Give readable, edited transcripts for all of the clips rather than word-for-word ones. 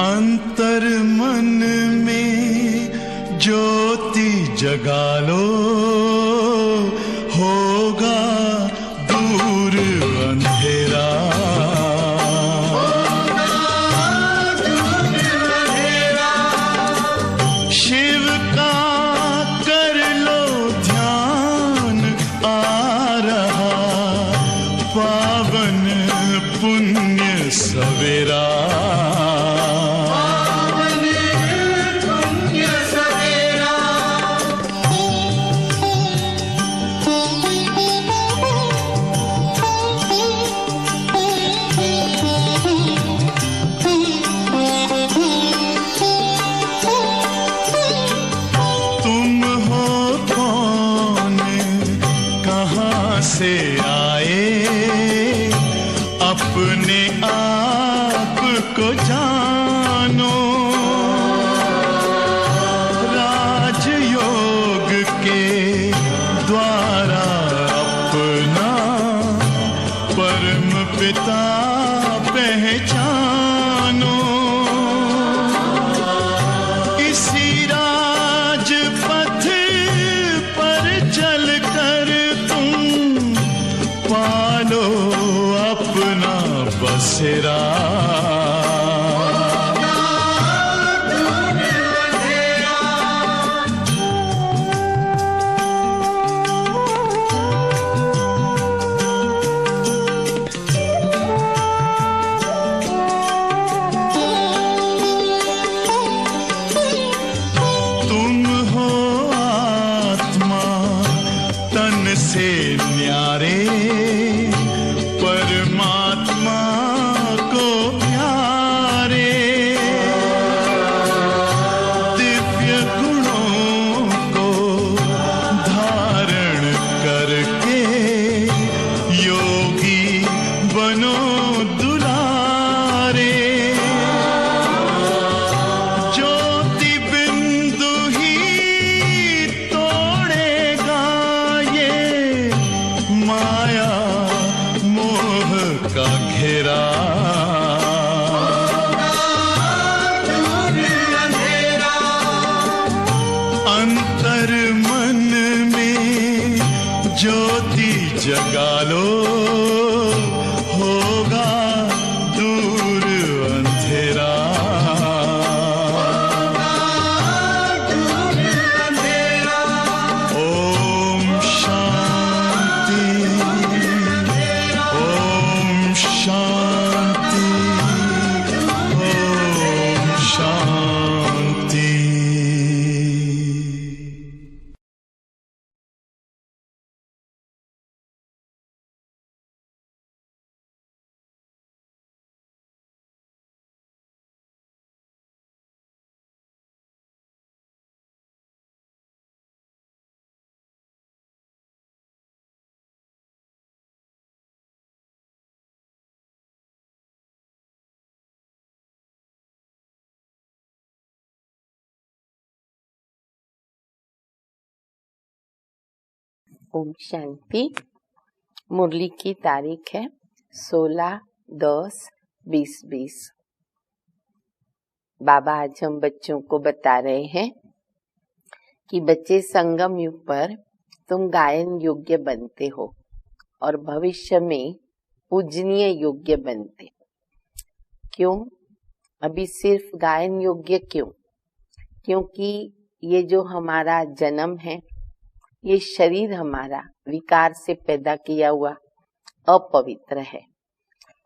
अंतर मन में ज्योति जगा लो, होगा दूर अंधेरा। शिव का कर लो ध्यान, आ रहा पावन पुण्य सवेरा। से आए अपने आप को जानो, राजयोग के द्वारा अपना परम पिता पहचानो। इसी राजपथ पर चलकर पालो अपना बसेरा। तुम हो आत्मा तन से न्यारे, परमात्मा को प्यारे। दिव्य गुणों को धारण करके योगी बनो दुलारे। ज्योति बिंदु ही तोड़ेगा ये माया का घेरा। अंतर मन में ज्योति जगा लो, होगा दूर अंधेरा। ओम शांति, ओम शांति, ओम शांति। ओम शांति। मुरली की तारीख है 16/10/2020। बाबा आज हम बच्चों को बता रहे हैं कि बच्चे संगम युग पर तुम गायन योग्य बनते हो और भविष्य में पूजनीय योग्य बनते। क्यों? अभी सिर्फ गायन योग्य क्यों? क्योंकि ये जो हमारा जन्म है, ये शरीर हमारा विकार से पैदा किया हुआ अपवित्र है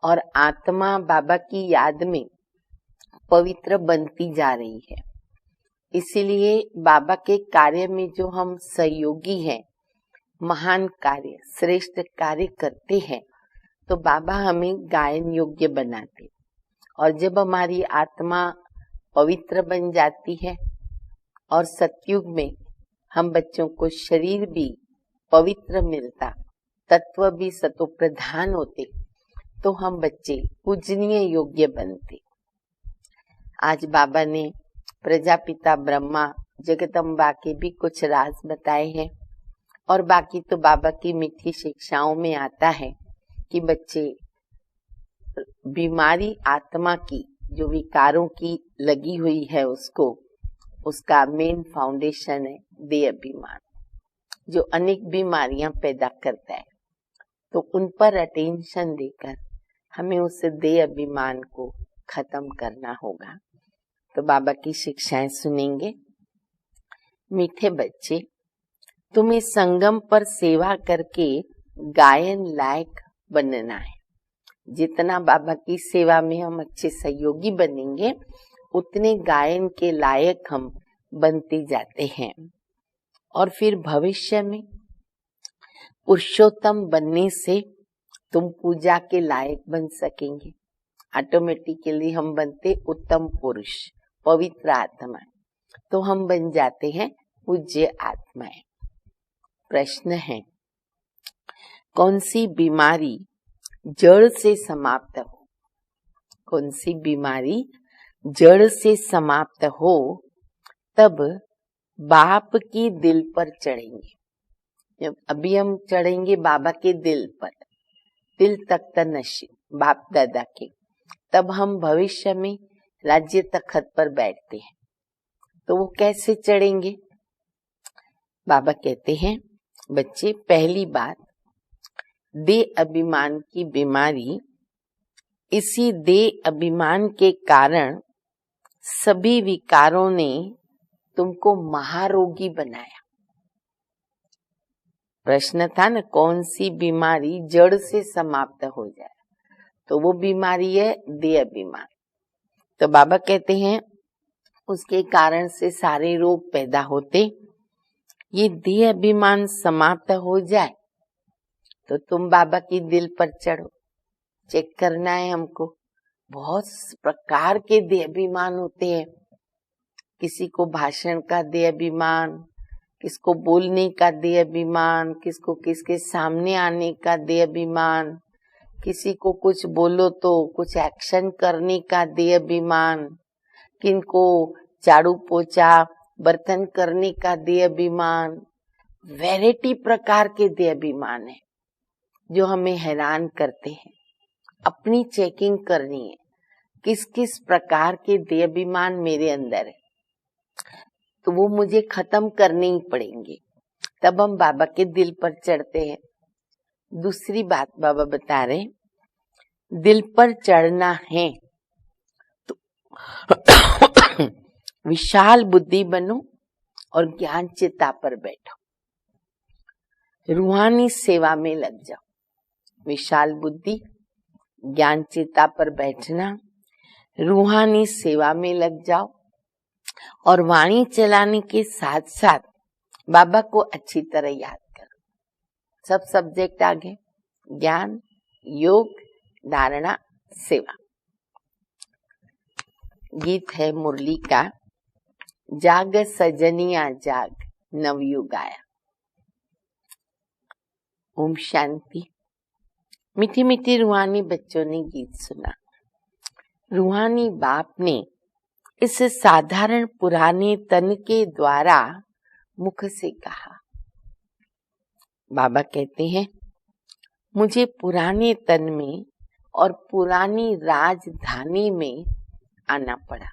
और आत्मा बाबा की याद में पवित्र बनती जा रही है। इसीलिए बाबा के कार्य में जो हम सहयोगी हैं, महान कार्य, श्रेष्ठ कार्य करते हैं, तो बाबा हमें गायन योग्य बनाते। और जब हमारी आत्मा पवित्र बन जाती है और सतयुग में हम बच्चों को शरीर भी पवित्र मिलता, तत्व भी सतो प्रधान होते, तो हम बच्चे पूजनीय योग्य बनते। आज बाबा ने प्रजापिता ब्रह्मा जगदम्बा के भी कुछ राज बताए हैं और बाकी तो बाबा की मीठी शिक्षाओं में आता है कि बच्चे बीमारी आत्मा की जो विकारों की लगी हुई है उसको, उसका मेन फाउंडेशन है देह अभिमान, जो अनेक बीमारियां पैदा करता है। तो उन पर अटेंशन देकर हमें उस देह अभिमान को खत्म करना होगा। तो बाबा की शिक्षाएं सुनेंगे। मीठे बच्चे, तुम्हें संगम पर सेवा करके गायन लायक बनना है। जितना बाबा की सेवा में हम अच्छे सहयोगी बनेंगे, उतने गायन के लायक हम बनते जाते हैं। और फिर भविष्य में पुरुषोत्तम बनने से तुम पूजा के लायक बन सकेंगे। ऑटोमेटिकली हम बनते उत्तम पुरुष, पवित्र आत्मा, तो हम बन जाते हैं पूज्य आत्माएं। प्रश्न है, कौन सी बीमारी जड़ से समाप्त हो? कौन सी बीमारी जड़ से समाप्त हो, तब बाप की दिल पर चढ़ेंगे। जब अभी हम चढ़ेंगे बाबा के दिल पर, दिल तख्त नशीब बाप दादा के, तब हम भविष्य में राज्य तख्त पर बैठते हैं। तो वो कैसे चढ़ेंगे? बाबा कहते हैं, बच्चे, पहली बात, देह अभिमान की बीमारी, इसी देह अभिमान के कारण सभी विकारों ने तुमको महारोगी बनाया। प्रश्न था ना, कौन सी बीमारी जड़ से समाप्त हो जाए? तो वो बीमारी है देह अभिमान। तो बाबा कहते हैं उसके कारण से सारे रोग पैदा होते। ये देह अभिमान समाप्त हो जाए तो तुम बाबा की दिल पर चढ़ो। चेक करना है हमको। बहुत प्रकार के देह अभिमान होते हैं। किसी को भाषण का देह अभिमान, किसको बोलने का देह अभिमान, किसको किसके सामने आने का देह अभिमान, किसी को कुछ बोलो तो कुछ एक्शन करने का देह अभिमान, किनको झाड़ू पोछा बर्तन करने का देह अभिमान। वैरायटी प्रकार के देह अभिमान है जो हमें हैरान करते हैं। अपनी चेकिंग करनी है, किस किस प्रकार के देह अभिमान मेरे अंदर है, तो वो मुझे खत्म करने ही पड़ेंगे, तब हम बाबा के दिल पर चढ़ते हैं। दूसरी बात बाबा बता रहे, दिल पर चढ़ना है तो विशाल बुद्धि बनो और ज्ञान चिता पर बैठो, रूहानी सेवा में लग जाओ। विशाल बुद्धि, ज्ञान चिता पर बैठना, रूहानी सेवा में लग जाओ और वाणी चलाने के साथ साथ बाबा को अच्छी तरह याद करो। सब सब्जेक्ट आगे, ज्ञान, योग, धारणा, सेवा। गीत है मुरली का, जाग सजनिया जाग नवयुग आया। ओम शांति। मीठी मीठी रूहानी बच्चों ने गीत सुना। रूहानी बाप ने इस साधारण पुराने तन के द्वारा मुख से कहा। बाबा कहते हैं, मुझे पुराने तन में और पुरानी राजधानी में आना पड़ा,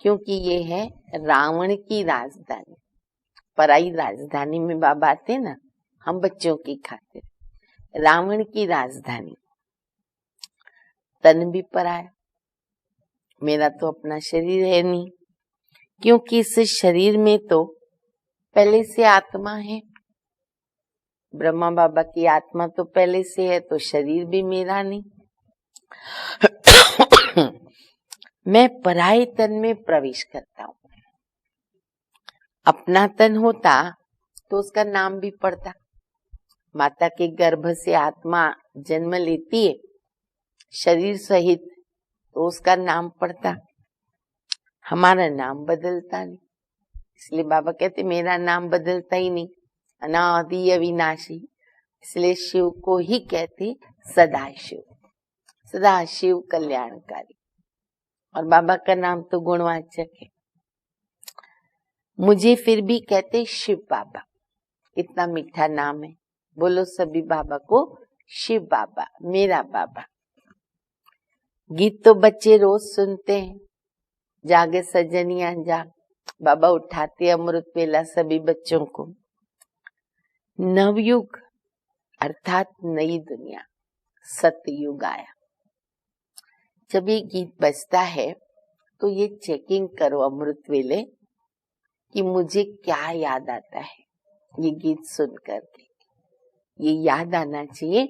क्योंकि ये है रावण की राजधानी। पराई राजधानी में बाबा आते ना, हम बच्चों की खातिर। रावण की राजधानी, तन भी पराया। मेरा तो अपना शरीर है नहीं, क्योंकि इस शरीर में तो पहले से आत्मा है। ब्रह्मा बाबा की आत्मा तो पहले से है, तो शरीर भी मेरा नहीं। मैं पराये तन में प्रवेश करता हूँ। अपना तन होता तो उसका नाम भी पड़ता। माता के गर्भ से आत्मा जन्म लेती है शरीर सहित, तो उसका नाम पड़ता। हमारा नाम बदलता नहीं, इसलिए बाबा कहते मेरा नाम बदलता ही नहीं, अनादि अविनाशी। इसलिए शिव को ही कहते सदाशिव, सदाशिव कल्याणकारी। और बाबा का नाम तो गुणवाचक है। मुझे फिर भी कहते शिव बाबा, इतना मीठा नाम है। बोलो सभी बाबा को शिव बाबा, मेरा बाबा। गीत तो बच्चे रोज सुनते हैं, जागे सजनिया जाग, बाबा उठाते अमृत वेला सभी बच्चों को। नवयुग अर्थात नई दुनिया, सतयुग आया। जब ये गीत बजता है तो ये चेकिंग करो अमृत वेले कि मुझे क्या याद आता है ये गीत सुन करके। ये याद आना चाहिए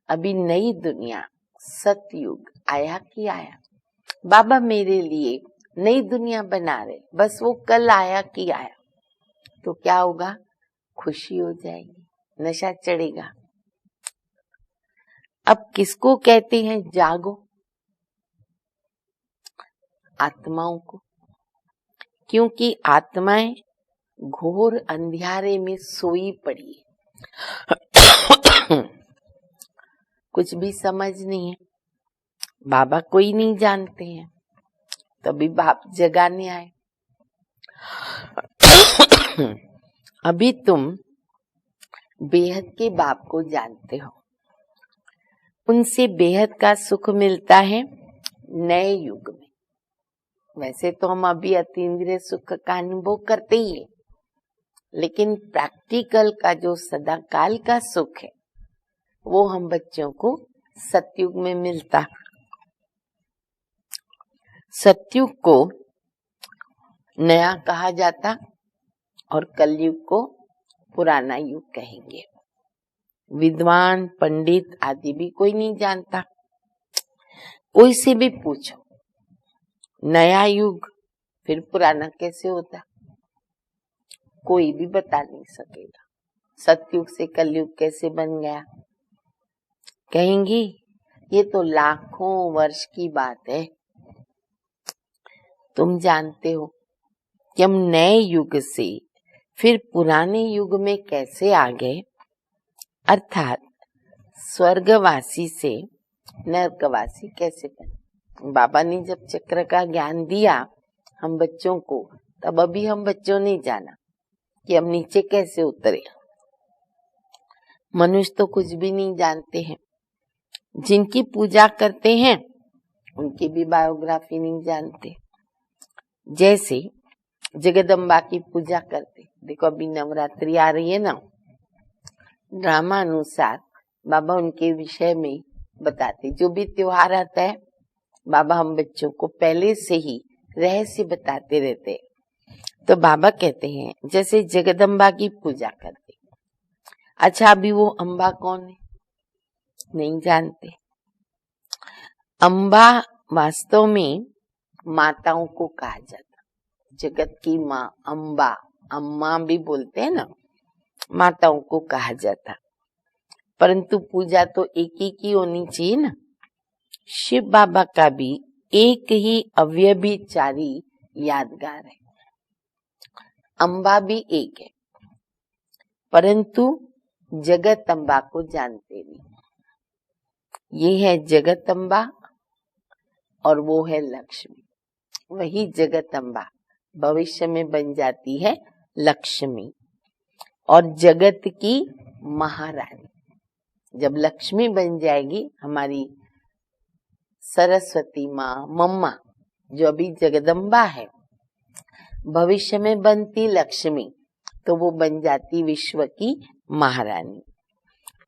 अभी नई दुनिया सतयुग आया कि आया। बाबा मेरे लिए नई दुनिया बना रहे, बस वो कल आया कि आया। तो क्या होगा? खुशी हो जाएगी, नशा चढ़ेगा। अब किसको कहते हैं जागो? आत्माओं को, क्योंकि आत्माएं घोर अंधियारे में सोई पड़ी है। कुछ भी समझ नहीं है, बाबा कोई नहीं जानते हैं, तभी बाप जगाने आए। अभी तुम बेहद के बाप को जानते हो, उनसे बेहद का सुख मिलता है नए युग में। वैसे तो हम अभी अतीन्द्रिय सुख का अनुभव करते ही है, लेकिन प्रैक्टिकल का जो सदाकाल का सुख है वो हम बच्चों को सतयुग में मिलता। सतयुग को नया कहा जाता और कलयुग को पुराना युग कहेंगे। विद्वान पंडित आदि भी कोई नहीं जानता। कोई से भी पूछो नया युग फिर पुराना कैसे होता, कोई भी बता नहीं सकेगा। सतयुग से कलयुग कैसे बन गया, कहेंगे ये तो लाखों वर्ष की बात है। तुम जानते हो कि हम नए युग से फिर पुराने युग में कैसे आ गए, अर्थात स्वर्गवासी से नरकवासी कैसे बने। बाबा ने जब चक्र का ज्ञान दिया हम बच्चों को, तब अभी हम बच्चों ने जाना कि हम नीचे कैसे उतरे। मनुष्य तो कुछ भी नहीं जानते हैं, जिनकी पूजा करते हैं उनकी भी बायोग्राफी नहीं जानते। जैसे जगदम्बा की पूजा करते, देखो अभी नवरात्रि आ रही है ना, ड्रामा अनुसार बाबा उनके विषय में बताते। जो भी त्योहार आता है बाबा हम बच्चों को पहले से ही रहस्य बताते रहते। तो बाबा कहते हैं जैसे जगदम्बा की पूजा करते। अच्छा अभी वो अम्बा कौन है नहीं जानते। अम्बा वास्तव में माताओं को कहा जाता, जगत की माँ अम्बा, अम्मा भी बोलते हैं ना, माताओं को कहा जाता। परंतु पूजा तो एक ही की होनी चाहिए ना। शिव बाबा का भी एक ही अव्यभिचारी यादगार है, अम्बा भी एक है, परंतु जगत अम्बा को जानते नहीं। ये है जगत अम्बा और वो है लक्ष्मी। वही जगत अम्बा भविष्य में बन जाती है लक्ष्मी और जगत की महारानी। जब लक्ष्मी बन जाएगी हमारी सरस्वती माँ मम्मा, जो अभी जगदम्बा है, भविष्य में बनती लक्ष्मी, तो वो बन जाती विश्व की महारानी।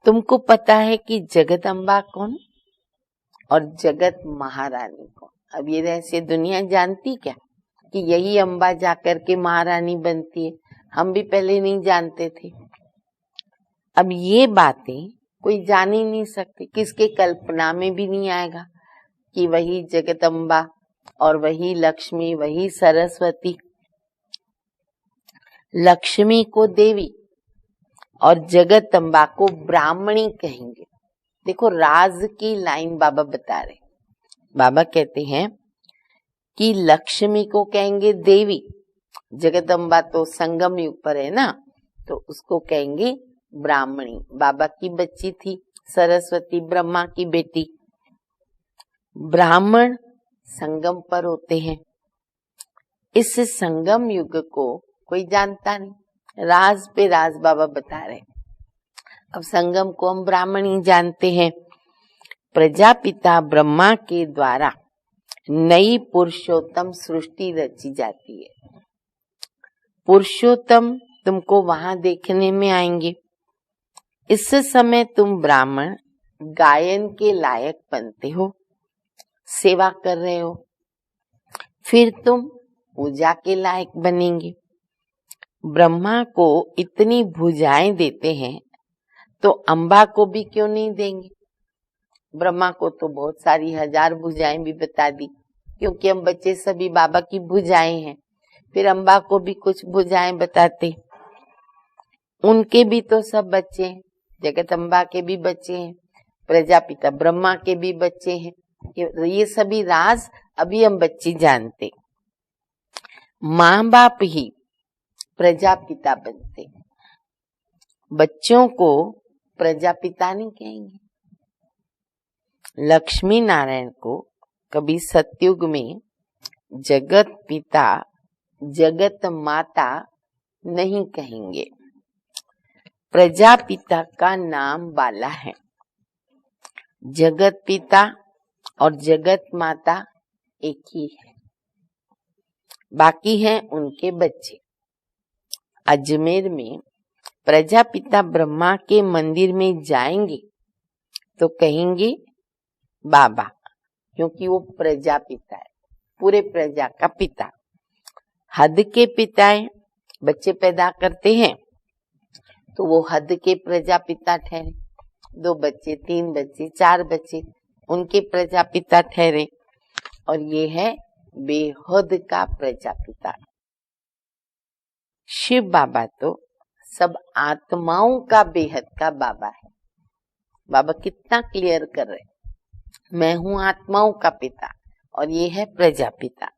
तुमको पता है कि जगदम्बा कौन और जगत महारानी कौन? अब ये रहस्य दुनिया जानती क्या कि यही अम्बा जाकर के महारानी बनती है? हम भी पहले नहीं जानते थे। अब ये बातें कोई जान ही नहीं सकते, किसके कल्पना में भी नहीं आएगा कि वही जगदम्बा और वही लक्ष्मी, वही सरस्वती। लक्ष्मी को देवी और जगदम्बा को ब्राह्मणी कहेंगे। देखो राज की लाइन बाबा बता रहे। बाबा कहते हैं कि लक्ष्मी को कहेंगे देवी, जगदम्बा तो संगम युग पर है ना, तो उसको कहेंगे ब्राह्मणी। बाबा की बच्ची थी सरस्वती, ब्रह्मा की बेटी। ब्राह्मण संगम पर होते हैं। इस संगम युग को कोई जानता नहीं, राज पे राज बाबा बता रहे। अब संगम को हम ब्राह्मणी जानते हैं। प्रजापिता ब्रह्मा के द्वारा नई पुरुषोत्तम सृष्टि रची जाती है। पुरुषोत्तम तुमको वहां देखने में आएंगे। इस समय तुम ब्राह्मण गायन के लायक बनते हो, सेवा कर रहे हो। फिर तुम पूजा के लायक बनेंगे। ब्रह्मा को इतनी भुजाएं देते हैं तो अम्बा को भी क्यों नहीं देंगे? ब्रह्मा को तो बहुत सारी 1000 भुजाएं भी बता दी, क्योंकि हम बच्चे सभी बाबा की भुजाएं हैं। फिर अम्बा को भी कुछ भुजाएं बताते। उनके भी तो सब बच्चे हैं, जगदम्बा के भी बच्चे हैं, प्रजापिता ब्रह्मा के भी बच्चे हैं। ये सभी राज अभी हम बच्चे जानते। माँ बाप ही प्रजापिता बनते, बच्चों को प्रजापिता नहीं कहेंगे। लक्ष्मी नारायण को कभी सतयुग में जगत पिता जगत माता नहीं कहेंगे। प्रजापिता का नाम बाला है। जगत पिता और जगत माता एक ही है, बाकी हैं उनके बच्चे। अजमेर में प्रजापिता ब्रह्मा के मंदिर में जाएंगे तो कहेंगे बाबा, क्योंकि वो प्रजापिता है, पूरे प्रजा का पिता। हद के पिता है, बच्चे पैदा करते हैं तो वो हद के प्रजापिता ठहरे। 2 बच्चे, 3 बच्चे, 4 बच्चे, उनके प्रजापिता ठहरे। और ये है बेहद का प्रजापिता। शिव बाबा तो सब आत्माओं का बेहद का बाबा है। बाबा कितना क्लियर कर रहे, मैं हूं आत्माओं का पिता और ये है प्रजापिता।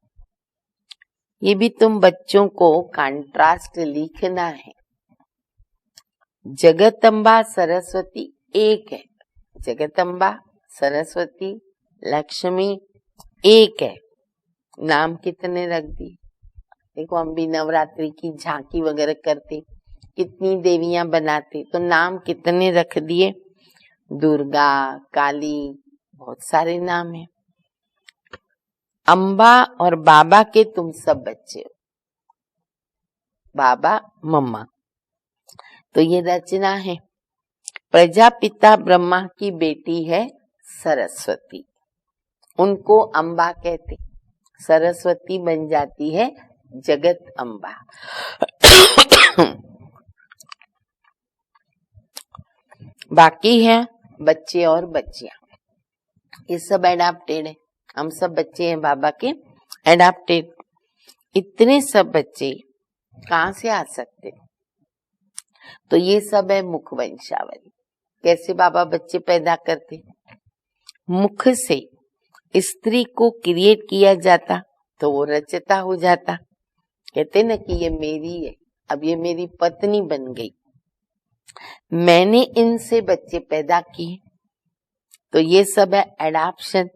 ये भी तुम बच्चों को कंट्रास्ट लिखना है। जगदम्बा सरस्वती एक है, जगदम्बा सरस्वती लक्ष्मी एक है। नाम कितने रख दिए? देखो, हम भी नवरात्रि की झांकी वगैरह करते, कितनी देवियां बनाते, तो नाम कितने रख दिए? दुर्गा, काली, बहुत सारे नाम हैं। अम्बा और बाबा के तुम सब बच्चे हो, बाबा मम्मा। तो ये रचना है। प्रजापिता ब्रह्मा की बेटी है सरस्वती, उनको अम्बा कहते। सरस्वती बन जाती है जगत अम्बा। बाकी है बच्चे और बच्चियां, ये सब एडाप्टेड है। हम सब बच्चे हैं बाबा के एडाप्टेड। इतने सब बच्चे कहाँ से आ सकते? तो ये सब है मुख वंशावली। कैसे बाबा बच्चे पैदा करते? मुख से स्त्री को क्रिएट किया जाता तो वो रचता हो जाता। कहते ना कि ये मेरी है, अब ये मेरी पत्नी बन गई, मैंने इनसे बच्चे पैदा किए। तो ये सब है एडाप्शन।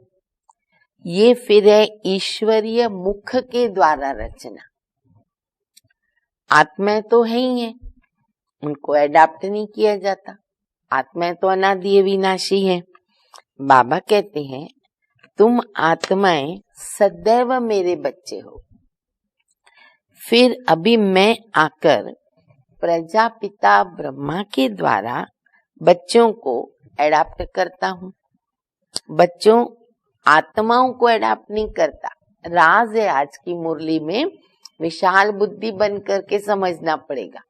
ये फिर है ईश्वरीय मुख के द्वारा रचना। आत्माएं तो है ही है, उनको एडाप्ट नहीं किया जाता। आत्माएं तो अनादि विनाशी है। बाबा कहते हैं तुम आत्माएं सदैव मेरे बच्चे हो। फिर अभी मैं आकर प्रजापिता ब्रह्मा के द्वारा बच्चों को एडाप्ट करता हूँ। बच्चों आत्माओं को एडाप्ट नहीं करता। राज है आज की मुरली में, विशाल बुद्धि बन करके समझना पड़ेगा।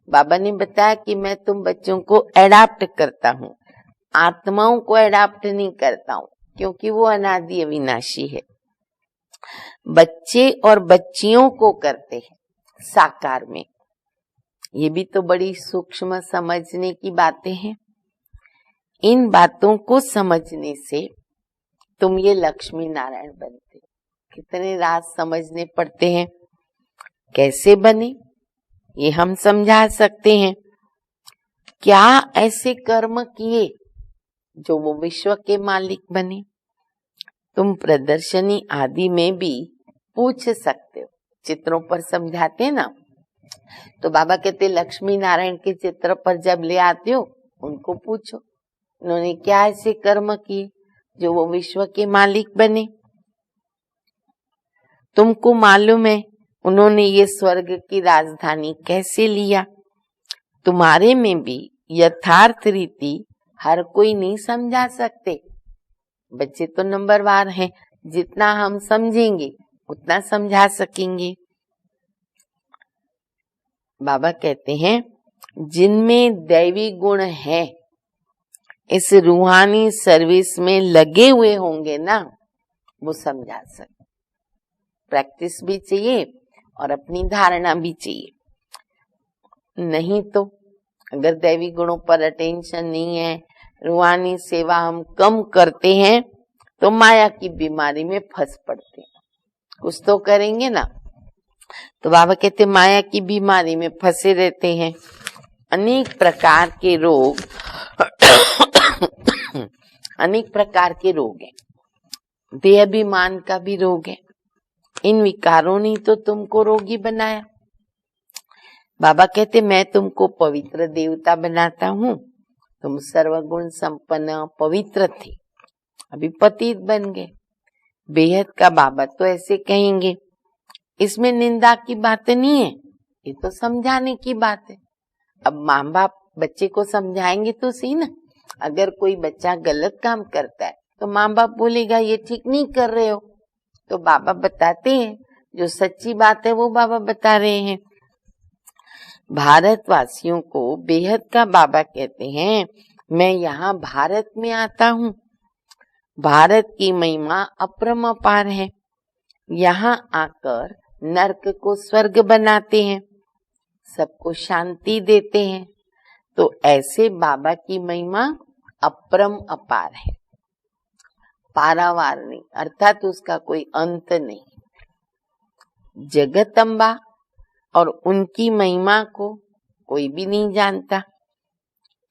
बाबा ने बताया कि मैं तुम बच्चों को एडाप्ट करता हूँ, आत्माओं को एडाप्ट नहीं करता हूँ, क्योंकि वो अनादि अविनाशी है। बच्चे और बच्चियों को करते हैं साकार में। ये भी तो बड़ी सूक्ष्म समझने की बातें हैं। इन बातों को समझने से तुम ये लक्ष्मी नारायण बनते हो। कितने राज समझने पड़ते हैं। कैसे बने ये हम समझा सकते हैं। क्या ऐसे कर्म किए जो वो विश्व के मालिक बने? तुम प्रदर्शनी आदि में भी पूछ सकते हो। चित्रों पर समझाते ना, तो बाबा कहते लक्ष्मी नारायण के चित्र पर जब ले आते हो उनको पूछो, उन्होंने क्या ऐसे कर्म किए जो वो विश्व के मालिक बने? तुमको मालूम है उन्होंने ये स्वर्ग की राजधानी कैसे लिया? तुम्हारे में भी यथार्थ रीति हर कोई नहीं समझा सकते। बच्चे तो नंबरवार हैं, जितना हम समझेंगे उतना समझा सकेंगे। बाबा कहते हैं जिनमें दैवी गुण है, इस रूहानी सर्विस में लगे हुए होंगे ना, वो समझा सकते। प्रैक्टिस भी चाहिए और अपनी धारणा भी चाहिए। नहीं तो अगर दैवी गुणों पर अटेंशन नहीं है, रूहानी सेवा हम कम करते हैं, तो माया की बीमारी में फंस पड़ते हैं। कुछ तो करेंगे ना। तो बाबा कहते माया की बीमारी में फंसे रहते हैं। अनेक प्रकार के रोग अनेक प्रकार के रोग हैं। देहाभिमान का भी रोग है। इन विकारों ने तो तुमको रोगी बनाया। बाबा कहते मैं तुमको पवित्र देवता बनाता हूँ। तुम सर्वगुण संपन्न पवित्र थे, अभी पतित बन गए। बेहद का बाबा तो ऐसे कहेंगे। इसमें निंदा की बात नहीं है, ये तो समझाने की बात है। अब माँ बाप बच्चे को समझाएंगे तो सही ना। अगर कोई बच्चा गलत काम करता है तो माँ बाप बोलेगा ये ठीक नहीं कर रहे हो, तो बाबा बताते हैं जो सच्ची बात है वो बाबा बता रहे हैं। भारतवासियों को बेहद का बाबा कहते हैं मैं यहाँ भारत में आता हूँ। भारत की महिमा अपरंपार है। यहाँ आकर नरक को स्वर्ग बनाते हैं, सबको शांति देते हैं। तो ऐसे बाबा की महिमा अपरंपार है, पारावार नहीं, अर्थात उसका कोई अंत नहीं। जगदम्बा और उनकी महिमा को कोई भी नहीं जानता।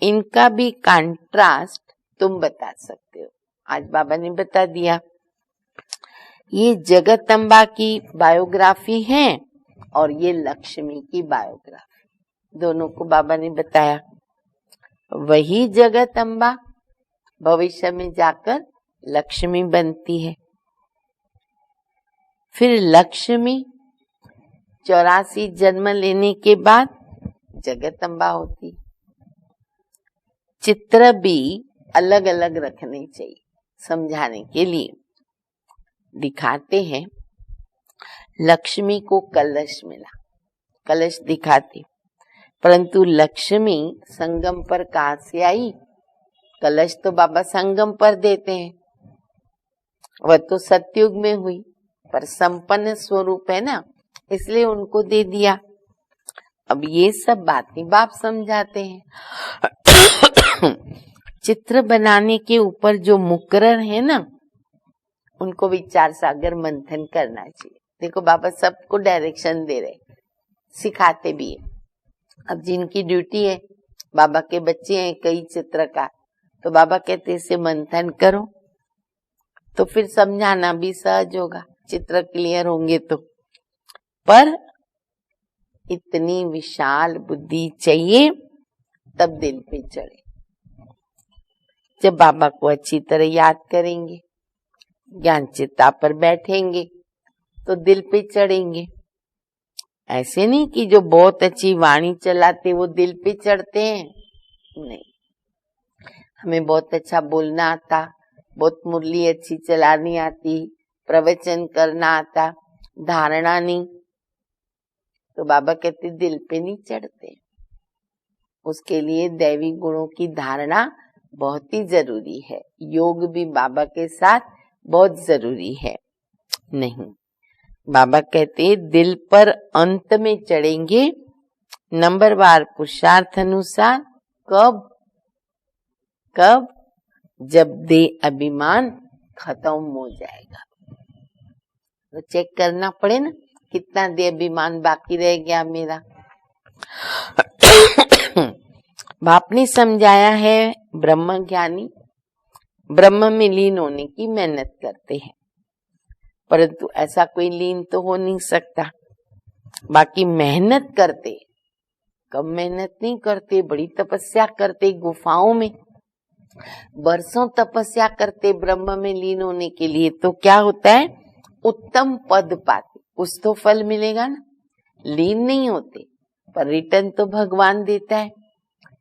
इनका भी कंट्रास्ट तुम बता सकते हो। आज बाबा ने बता दिया। ये जगदम्बा की बायोग्राफी है और ये लक्ष्मी की बायोग्राफी, दोनों को बाबा ने बताया। वही जगदम्बा भविष्य में जाकर लक्ष्मी बनती है। फिर लक्ष्मी 84 जन्म लेने के बाद जगदम्बा होती। चित्र भी अलग अलग रखने चाहिए समझाने के लिए। दिखाते हैं लक्ष्मी को कलश मिला, कलश दिखाते, परंतु लक्ष्मी संगम पर कहाँ से आई? कलश तो बाबा संगम पर देते हैं। वह तो सतयुग में हुई, पर संपन्न स्वरूप है ना, इसलिए उनको दे दिया। अब ये सब बातें बाप समझाते हैं। चित्र बनाने के ऊपर जो मुकर्रर है ना, उनको विचार सागर मंथन करना चाहिए। देखो बाबा सबको डायरेक्शन दे रहे, सिखाते भी है। अब जिनकी ड्यूटी है, बाबा के बच्चे हैं कई चित्रकार, तो बाबा कहते इसे मंथन करो, तो फिर समझाना भी सहज होगा, चित्र क्लियर होंगे तो। पर इतनी विशाल बुद्धि चाहिए तब दिल पे चढ़े। जब बाबा को अच्छी तरह याद करेंगे, ज्ञान चित्ता पर बैठेंगे, तो दिल पे चढ़ेंगे। ऐसे नहीं कि जो बहुत अच्छी वाणी चलाते वो दिल पे चढ़ते हैं, नहीं। हमें बहुत अच्छा बोलना आता, बहुत मुरली अच्छी चलानी आती, प्रवचन करना आता, धारणा नहीं, तो बाबा कहते दिल पे नहीं चढ़ते। उसके लिए दैवी गुणों की धारणा बहुत ही जरूरी है। योग भी बाबा के साथ बहुत जरूरी है। नहीं, बाबा कहते दिल पर अंत में चढ़ेंगे नंबरवार पुरुषार्थ अनुसार। कब? कब? जब देह अभिमान खत्म हो जाएगा। तो चेक करना पड़े ना कितना देह अभिमान बाकी रह गया मेरा। बाप ने समझाया है ब्रह्म ज्ञानी ब्रह्म में लीन होने की मेहनत करते हैं, परंतु ऐसा कोई लीन तो हो नहीं सकता। बाकी मेहनत करते, कम मेहनत नहीं करते, बड़ी तपस्या करते गुफाओं में, बरसों तपस्या करते ब्रह्म में लीन होने के लिए, तो क्या होता है, उत्तम पद पाते, कुछ तो फल मिलेगा ना। लीन नहीं होते पर रिटर्न तो भगवान देता है,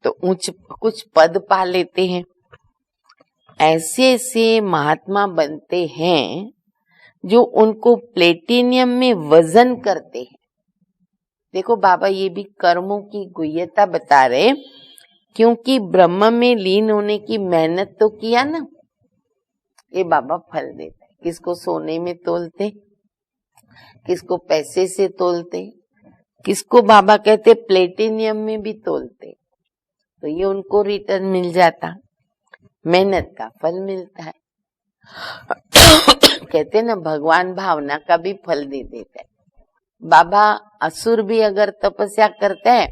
तो ऊंच कुछ पद पा लेते हैं। ऐसे ऐसे महात्मा बनते हैं जो उनको प्लेटिनियम में वजन करते हैं। देखो बाबा ये भी कर्मों की गुह्यता बता रहे, क्योंकि ब्रह्म में लीन होने की मेहनत तो किया ना, ये बाबा फल देता है। किसको सोने में तोलते, किसको पैसे से तोलते, किसको बाबा कहते प्लेटिनियम में भी तोलते, तो ये उनको रिटर्न मिल जाता, मेहनत का फल मिलता है। कहते ना भगवान भावना का भी फल दे देता है। बाबा असुर भी अगर तपस्या करते हैं,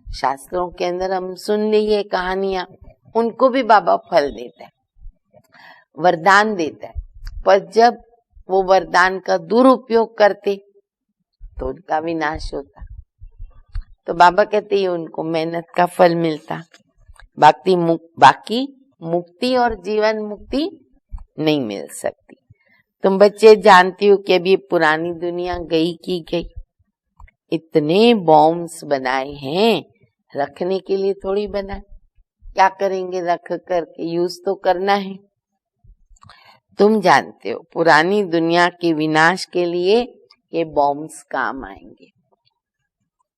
शास्त्रों के अंदर हम सुन लिए कहानियां, उनको भी बाबा फल देता है, वरदान देता है। पर जब वो वरदान का दुरुपयोग करते तो उनका विनाश होता। तो बाबा कहते हैं उनको मेहनत का फल मिलता, बाकी मुक्ति और जीवन मुक्ति नहीं मिल सकती। तुम बच्चे जानती हो कि अभी पुरानी दुनिया गई की गई, इतने बॉम्ब्स बनाए हैं, रखने के लिए थोड़ी बनाए, क्या करेंगे रख करके, यूज तो करना है। तुम जानते हो पुरानी दुनिया के विनाश के लिए ये बॉम्ब्स काम आएंगे।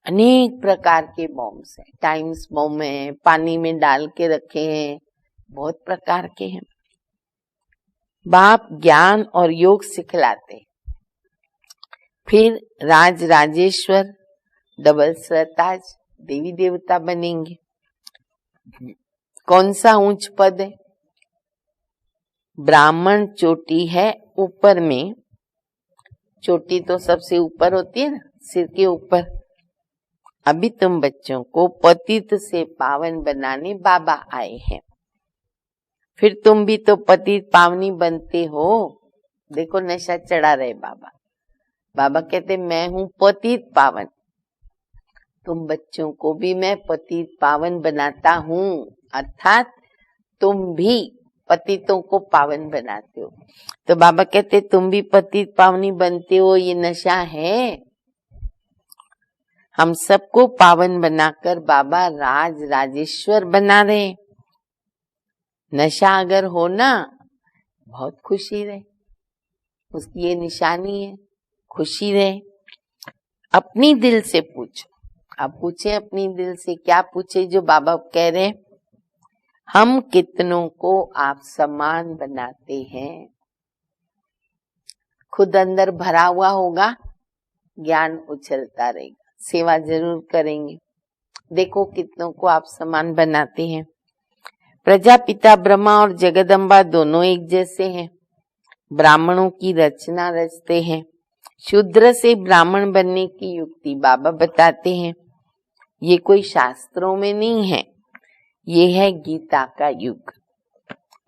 अनेक प्रकार के बॉम्ब्स हैं, टाइम्स बॉम्ब है, पानी में डाल के रखे हैं, बहुत प्रकार के हैं। बाप ज्ञान और योग सिखलाते, फिर राज राजेश्वर, डबल सरताज, देवी देवता बनेंगे। कौन सा ऊंच पद है, ब्राह्मण चोटी है ऊपर में, चोटी तो सबसे ऊपर होती है ना, सिर के ऊपर। अभी तुम बच्चों को पतित से पावन बनाने बाबा आए हैं, फिर तुम भी तो पतित पावनी बनते हो। देखो नशा चढ़ा रहे बाबा, बाबा कहते मैं हूं पतित पावन, तुम बच्चों को भी मैं पतित पावन बनाता हूं, अर्थात तुम भी पतितों को पावन बनाते हो। तो बाबा कहते तुम भी पतित पावनी बनते हो, ये नशा है। हम सबको पावन बनाकर बाबा राज राजेश्वर बना रहे। नशा अगर हो ना, बहुत खुशी रहे, उसकी ये निशानी है, खुशी रहे। अपनी दिल से पूछो, आप पूछे अपनी दिल से, क्या पूछे जो बाबा कह रहे, हम कितनों को आप समान बनाते हैं। खुद अंदर भरा हुआ होगा, ज्ञान उछलता रहेगा, सेवा जरूर करेंगे। देखो कितनों को आप समान बनाते हैं। प्रजापिता ब्रह्मा और जगदम्बा दोनों एक जैसे हैं, ब्राह्मणों की रचना रचते हैं। शूद्र से ब्राह्मण बनने की युक्ति बाबा बताते हैं। ये कोई शास्त्रों में नहीं है, ये है गीता का युग।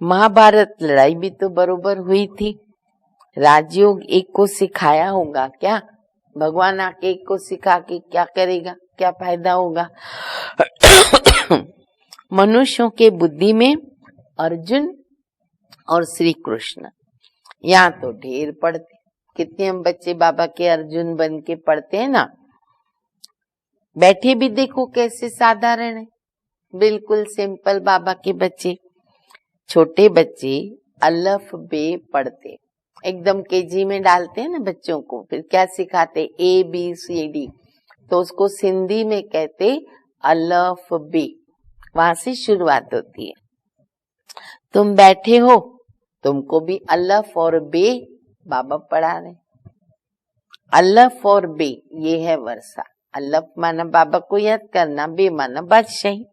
महाभारत लड़ाई भी तो बरोबर हुई थी। राजयोग एक को सिखाया होगा क्या, भगवान आके एक को सिखा के क्या करेगा, क्या फायदा होगा। मनुष्यों के बुद्धि में अर्जुन और श्री कृष्ण, यहाँ तो ढेर पढ़ते, कितने हम बच्चे बाबा के अर्जुन बन के पढ़ते हैं ना। बैठे भी देखो कैसे साधारण है, बिल्कुल सिंपल बाबा के बच्चे। छोटे बच्चे अलफ बे पढ़ते, एकदम केजी में डालते हैं ना बच्चों को, फिर क्या सिखाते, ABCD, तो उसको सिंधी में कहते अलफ बे, वहां से शुरुआत होती है। तुम बैठे हो, तुमको भी अलफ और बे बाबा पढ़ा रहे। अलफ और बे ये है वर्षा। अलफ माना बाबा को याद करना, बे माना बादशाही।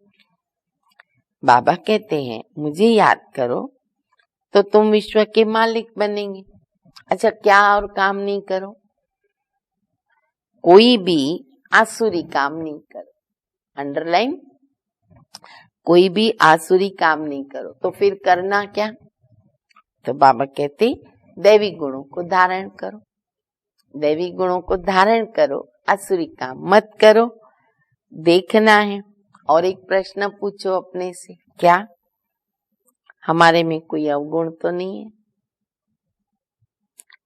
बाबा कहते हैं मुझे याद करो तो तुम विश्व के मालिक बनेंगे। अच्छा, क्या और काम नहीं करो, कोई भी आसुरी काम नहीं करो, अंडरलाइन, कोई भी आसुरी काम नहीं करो। तो फिर करना क्या, तो बाबा कहते दैवी गुणों को धारण करो, दैवी गुणों को धारण करो, आसुरी काम मत करो। देखना है। और एक प्रश्न पूछो अपने से, क्या हमारे में कोई अवगुण तो नहीं है।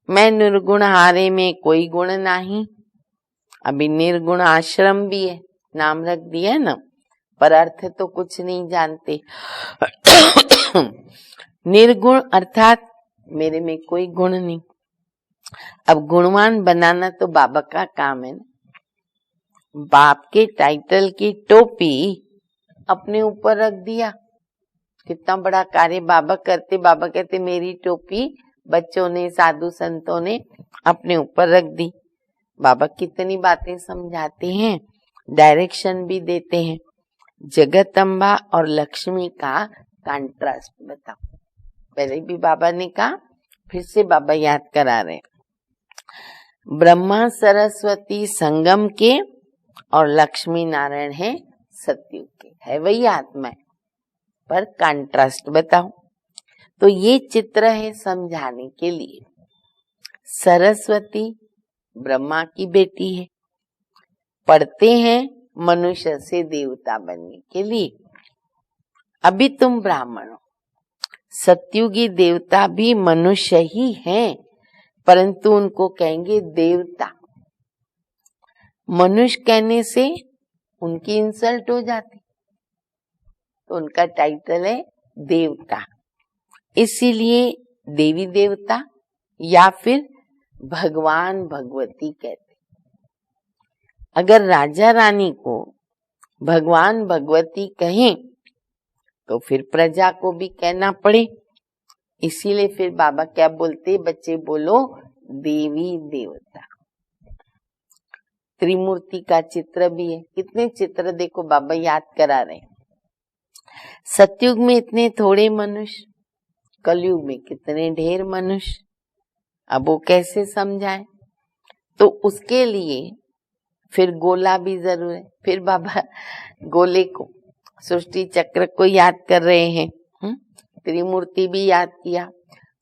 मैं निर्गुण हारे में कोई गुण नहीं। अभी निर्गुण आश्रम भी है, नाम रख दिया है ना, पर अर्थ तो कुछ नहीं जानते। निर्गुण अर्थात मेरे में कोई गुण नहीं। अब गुणवान बनाना तो बाबा का काम है ना। बाप के टाइटल की टोपी अपने ऊपर रख दिया, कितना बड़ा कार्य बाबा करते। बाबा कहते मेरी टोपी बच्चों ने, साधु संतों ने अपने ऊपर रख दी। बाबा कितनी बातें समझाते हैं, डायरेक्शन भी देते हैं। जगदम्बा और लक्ष्मी का कंट्रास्ट बताओ। पहले भी बाबा ने कहा, फिर से बाबा याद करा रहे हैं। ब्रह्मा सरस्वती संगम के और लक्ष्मी नारायण है सतयुग के, है वही आत्मा है, पर कंट्रास्ट बताओ। तो ये चित्र है समझाने के लिए। सरस्वती ब्रह्मा की बेटी है, पढ़ते हैं मनुष्य से देवता बनने के लिए। अभी तुम ब्राह्मण हो, सतयुगी देवता भी मनुष्य ही हैं, परंतु उनको कहेंगे देवता। मनुष्य कहने से उनकी इंसल्ट हो जाती, तो उनका टाइटल है देवता। इसीलिए देवी देवता या फिर भगवान भगवती कहते। अगर राजा रानी को भगवान भगवती कहें तो फिर प्रजा को भी कहना पड़े। इसीलिए फिर बाबा क्या बोलते, बच्चे बोलो देवी देवता। त्रिमूर्ति का चित्र भी है, कितने चित्र देखो बाबा याद करा रहे हैं। सतयुग में इतने थोड़े मनुष्य, कलयुग में कितने ढेर मनुष्य। अब वो कैसे समझाए, तो उसके लिए फिर गोला भी जरूर है। फिर बाबा गोले को, सृष्टि चक्र को याद कर रहे हैं। त्रिमूर्ति भी याद किया,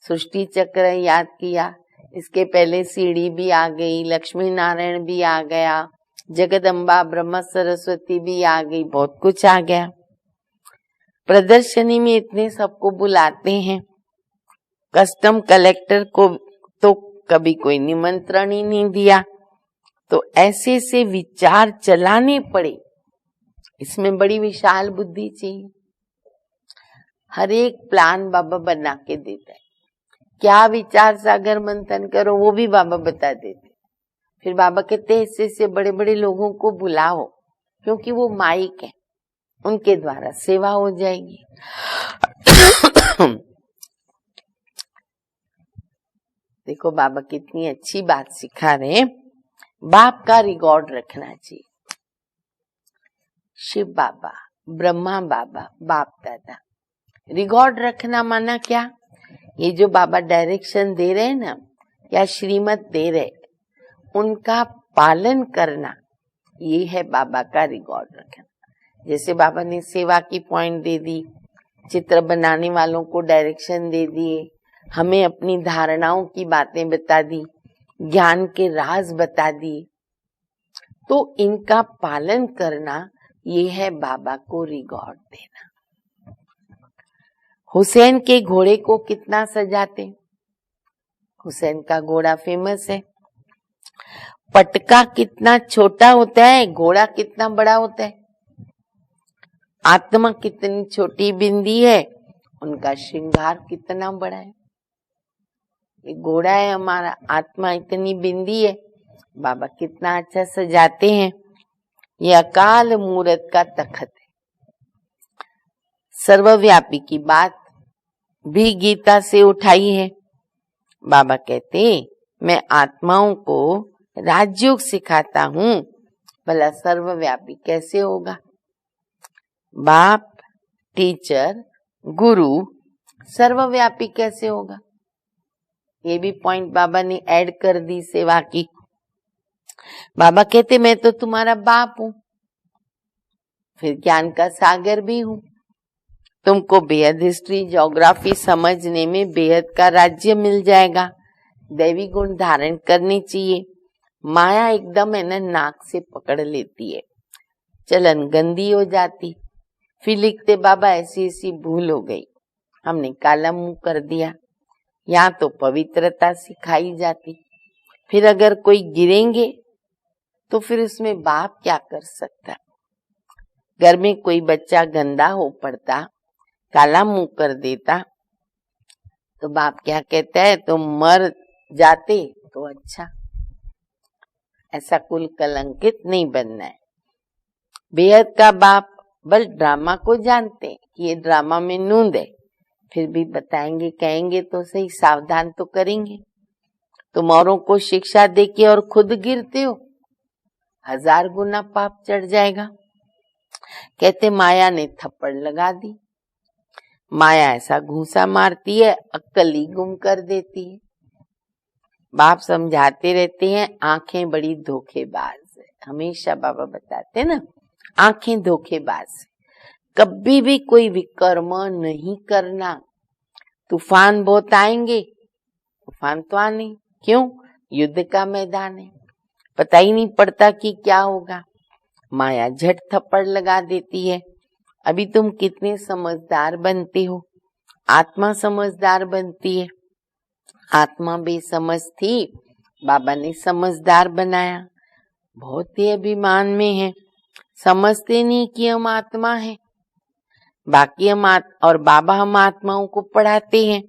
सृष्टि चक्र याद किया, इसके पहले सीढ़ी भी आ गई, लक्ष्मी नारायण भी आ गया, जगदम्बा ब्रह्मा सरस्वती भी आ गई, बहुत कुछ आ गया। प्रदर्शनी में इतने सबको बुलाते हैं, कस्टम कलेक्टर को तो कभी कोई निमंत्रण ही नहीं दिया। तो ऐसे से विचार चलाने पड़े, इसमें बड़ी विशाल बुद्धि चाहिए। हर एक प्लान बाबा बना के देता है, क्या विचार सागर मंथन करो वो भी बाबा बता देते। फिर बाबा कहते हैं इससे से बड़े बड़े लोगों को बुलाओ, क्योंकि वो माइक है, उनके द्वारा सेवा हो जाएगी। देखो बाबा कितनी अच्छी बात सिखा रहे हैं। बाप का रिकॉर्ड रखना चाहिए। शिव बाबा, ब्रह्मा बाबा, बाप दादा, रिकॉर्ड रखना माना क्या, ये जो बाबा डायरेक्शन दे रहे हैं ना, या श्रीमत दे रहे, उनका पालन करना, ये है बाबा का रिकॉर्ड रखना। जैसे बाबा ने सेवा की पॉइंट दे दी, चित्र बनाने वालों को डायरेक्शन दे दिए, हमें अपनी धारणाओं की बातें बता दी, ज्ञान के राज बता दिए, तो इनका पालन करना ये है बाबा को रिकॉर्ड देना। हुसैन के घोड़े को कितना सजाते, हुसैन का घोड़ा फेमस है। पटका कितना छोटा होता है, घोड़ा कितना बड़ा होता है। आत्मा कितनी छोटी बिंदी है, उनका श्रृंगार कितना बड़ा है। ये घोड़ा है हमारा, आत्मा इतनी बिंदी है, बाबा कितना अच्छा सजाते हैं। ये अकाल मूरत का तखत है। सर्वव्यापी की बात भी गीता से उठाई है। बाबा कहते मैं आत्माओं को राजयोग सिखाता हूँ, भला सर्वव्यापी कैसे होगा। बाप, टीचर, गुरु सर्वव्यापी कैसे होगा, ये भी पॉइंट बाबा ने ऐड कर दी सेवा की। बाबा कहते मैं तो तुम्हारा बाप हूँ, फिर ज्ञान का सागर भी हूँ। तुमको बेहद हिस्ट्री ज्योग्राफी समझने में बेहद का राज्य मिल जाएगा। दैवी गुण धारण करने चाहिए। माया एकदम है ना नाक से पकड़ लेती है, चलन गंदी हो जाती। फिर लिखते बाबा ऐसी ऐसी भूल हो गई, हमने काला मुंह कर दिया। यहाँ तो पवित्रता सिखाई जाती। फिर अगर कोई गिरेंगे तो फिर उसमें बाप क्या कर सकता। घर में कोई बच्चा गंदा हो पड़ता, काला मुंह कर देता, तो बाप क्या कहता है, तो मर जाते तो अच्छा। ऐसा कुल कलंकित नहीं बनना है। बेहद का बाप बस ड्रामा को जानते हैं कि ये ड्रामा में नूंद है, फिर भी बताएंगे, कहेंगे तो सही, सावधान तो करेंगे। तुम औरों को शिक्षा देके और खुद गिरते हो, 1000 गुना पाप चढ़ जाएगा। कहते माया ने थप्पड़ लगा दी। माया ऐसा घूंसा मारती है, अक्कल ही गुम कर देती है। बाप समझाते रहते हैं, आंखें बड़ी धोखेबाज है। हमेशा बाबा बताते ना, आंखें धोखेबाज है। कभी भी कोई विकर्म नहीं करना। तूफान बहुत आएंगे, तूफान तो आने, क्यों? युद्ध का मैदान है, पता ही नहीं पड़ता कि क्या होगा। माया झट थप्पड़ लगा देती है। अभी तुम कितने समझदार बनते हो, आत्मा समझदार बनती है। आत्मा बेसमझ थी, बाबा ने समझदार बनाया। बहुत ही अभिमान में है, समझते नहीं कि हम आत्मा है। बाकी और बाबा हम आत्माओं को पढ़ाते हैं।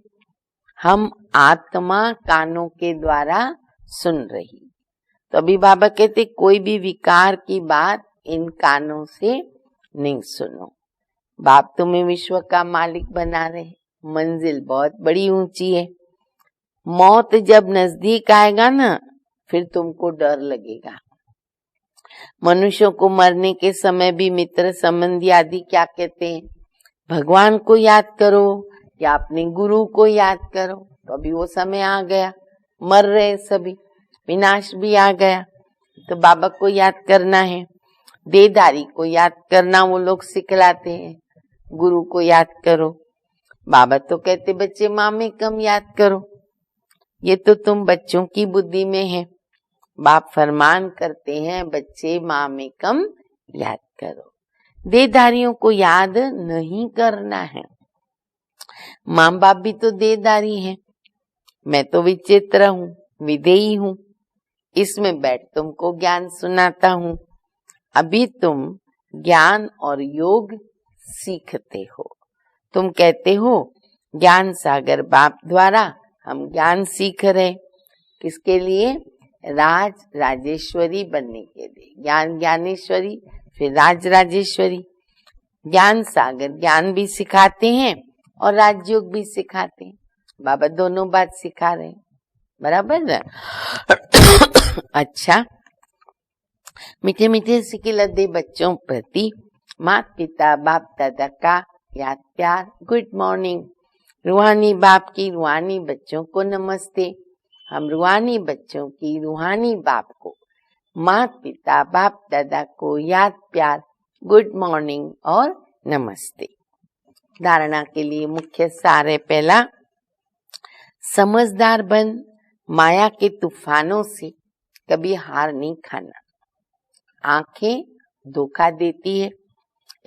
हम आत्मा कानों के द्वारा सुन रही। तो अभी बाबा कहते कोई भी विकार की बात इन कानों से नहीं सुनो। बाप तुम्हें विश्व का मालिक बना रहे, मंजिल बहुत बड़ी ऊंची है। मौत जब नजदीक आएगा ना, फिर तुमको डर लगेगा। मनुष्यों को मरने के समय भी मित्र संबंधी आदि क्या कहते हैं, भगवान को याद करो या अपने गुरु को याद करो। तो अभी वो समय आ गया, मर रहे सभी, विनाश भी आ गया, तो बाबा को याद करना है। देहधारी को याद करना वो लोग सिखलाते हैं, गुरु को याद करो। बाबा तो कहते बच्चे माँ में कम याद करो। ये तो तुम बच्चों की बुद्धि में है। बाप फरमान करते हैं बच्चे माँ में कम याद करो। देहधारियों को याद नहीं करना है। माँ बाप भी तो देहधारी हैं। मैं तो विचित्र हूँ, विदेही हूँ, इसमें बैठ तुमको ज्ञान सुनाता हूँ। अभी तुम ज्ञान और योग सीखते हो। तुम कहते हो ज्ञान सागर बाप द्वारा हम ज्ञान सीख रहे, किसके लिए? राज राजेश्वरी बनने के लिए। ज्ञान ज्ञानेश्वरी, फिर राज राजेश्वरी। ज्ञान सागर ज्ञान भी सिखाते हैं और राजयोग भी सिखाते हैं। बाबा दोनों बात सिखा रहे हैं, बराबर ना? अच्छा, मीठे मीठे सिके लदे बच्चों प्रति माता पिता बाप दादा का याद प्यार, गुड मॉर्निंग। रूहानी बाप की रूहानी बच्चों को नमस्ते। हम रूहानी बच्चों की रूहानी बाप को, माता पिता बाप दादा को याद प्यार, गुड मॉर्निंग और नमस्ते। धारणा के लिए मुख्य सार है, पहला, समझदार बन, माया के तूफानों से कभी हार नहीं खाना। आंखें धोखा देती है,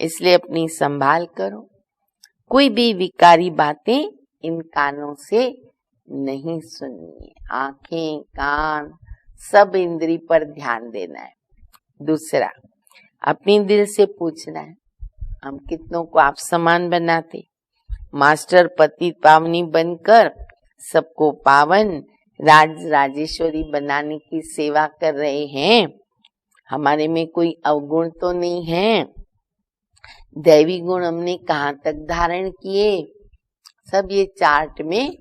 इसलिए अपनी संभाल करो। कोई भी विकारी बातें इन कानों से नहीं सुननी है। आंखें कान सब इंद्री पर ध्यान देना है। दूसरा, अपनी दिल से पूछना है, हम कितनों को आप समान बनाते? मास्टर पति पावनी बनकर सबको पावन राज राजेश्वरी बनाने की सेवा कर रहे हैं। हमारे में कोई अवगुण तो नहीं है। दैवी गुण हमने कहाँ तक धारण किए, सब ये चार्ट में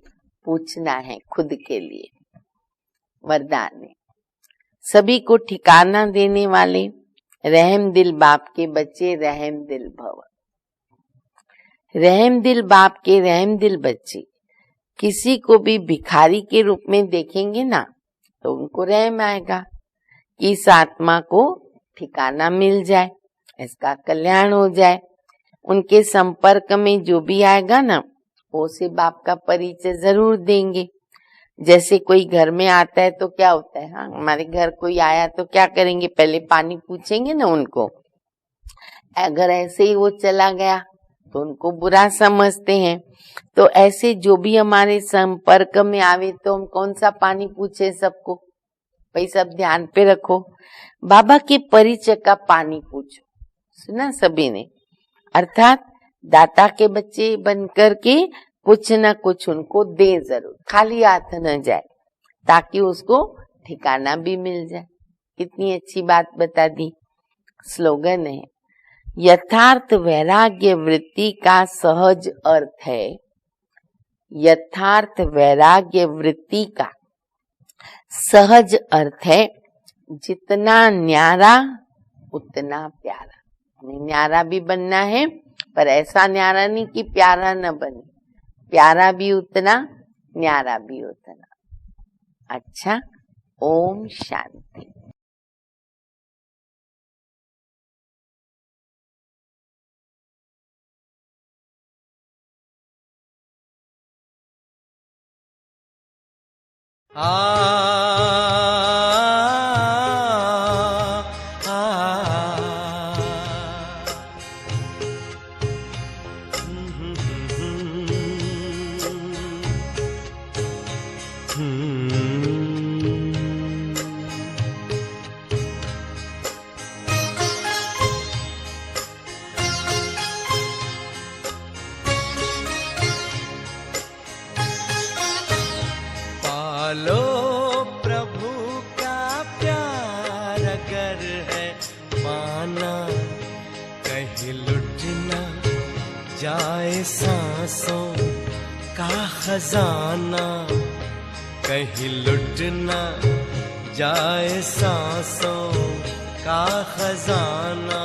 पूछना है खुद के लिए। वरदान है, सभी को ठिकाना देने वाले रहम दिल बाप के बच्चे रहम दिल भव। रहम दिल बाप के रहम दिल बच्चे किसी को भी भिखारी के रूप में देखेंगे ना, तो उनको रहम आएगा कि इस आत्मा को ठिकाना मिल जाए, इसका कल्याण हो जाए। उनके संपर्क में जो भी आएगा ना, वो से बाप का परिचय जरूर देंगे। जैसे कोई घर में आता है तो क्या होता है, हाँ, हमारे घर कोई आया तो क्या करेंगे, पहले पानी पूछेंगे ना उनको। अगर ऐसे ही वो चला गया तो उनको बुरा समझते हैं। तो ऐसे जो भी हमारे संपर्क में आवे तो हम कौन सा पानी पूछे सबको? भाई सब ध्यान पे रखो, बाबा के परिचय का पानी पूछो। सुना सभी ने? अर्थात दाता के बच्चे बनकर के कुछ न कुछ उनको दे जरूर, खाली हाथ न जाए, ताकि उसको ठिकाना भी मिल जाए। कितनी अच्छी बात बता दी। स्लोगन है, यथार्थ वैराग्य वृत्ति का सहज अर्थ है। यथार्थ वैराग्य वृत्ति का सहज अर्थ है, जितना न्यारा उतना प्यारा। हमें न्यारा भी बनना है, पर ऐसा न्यारा नहीं कि प्यारा न बने, प्यारा भी उतना, न्यारा भी उतना। अच्छा, ओम शांति। पालो प्रभु का प्यार अगर है पाना, कहीं लुट न जाए सांसों का खजाना, कहीं लुट न जाए सांसों का खजाना।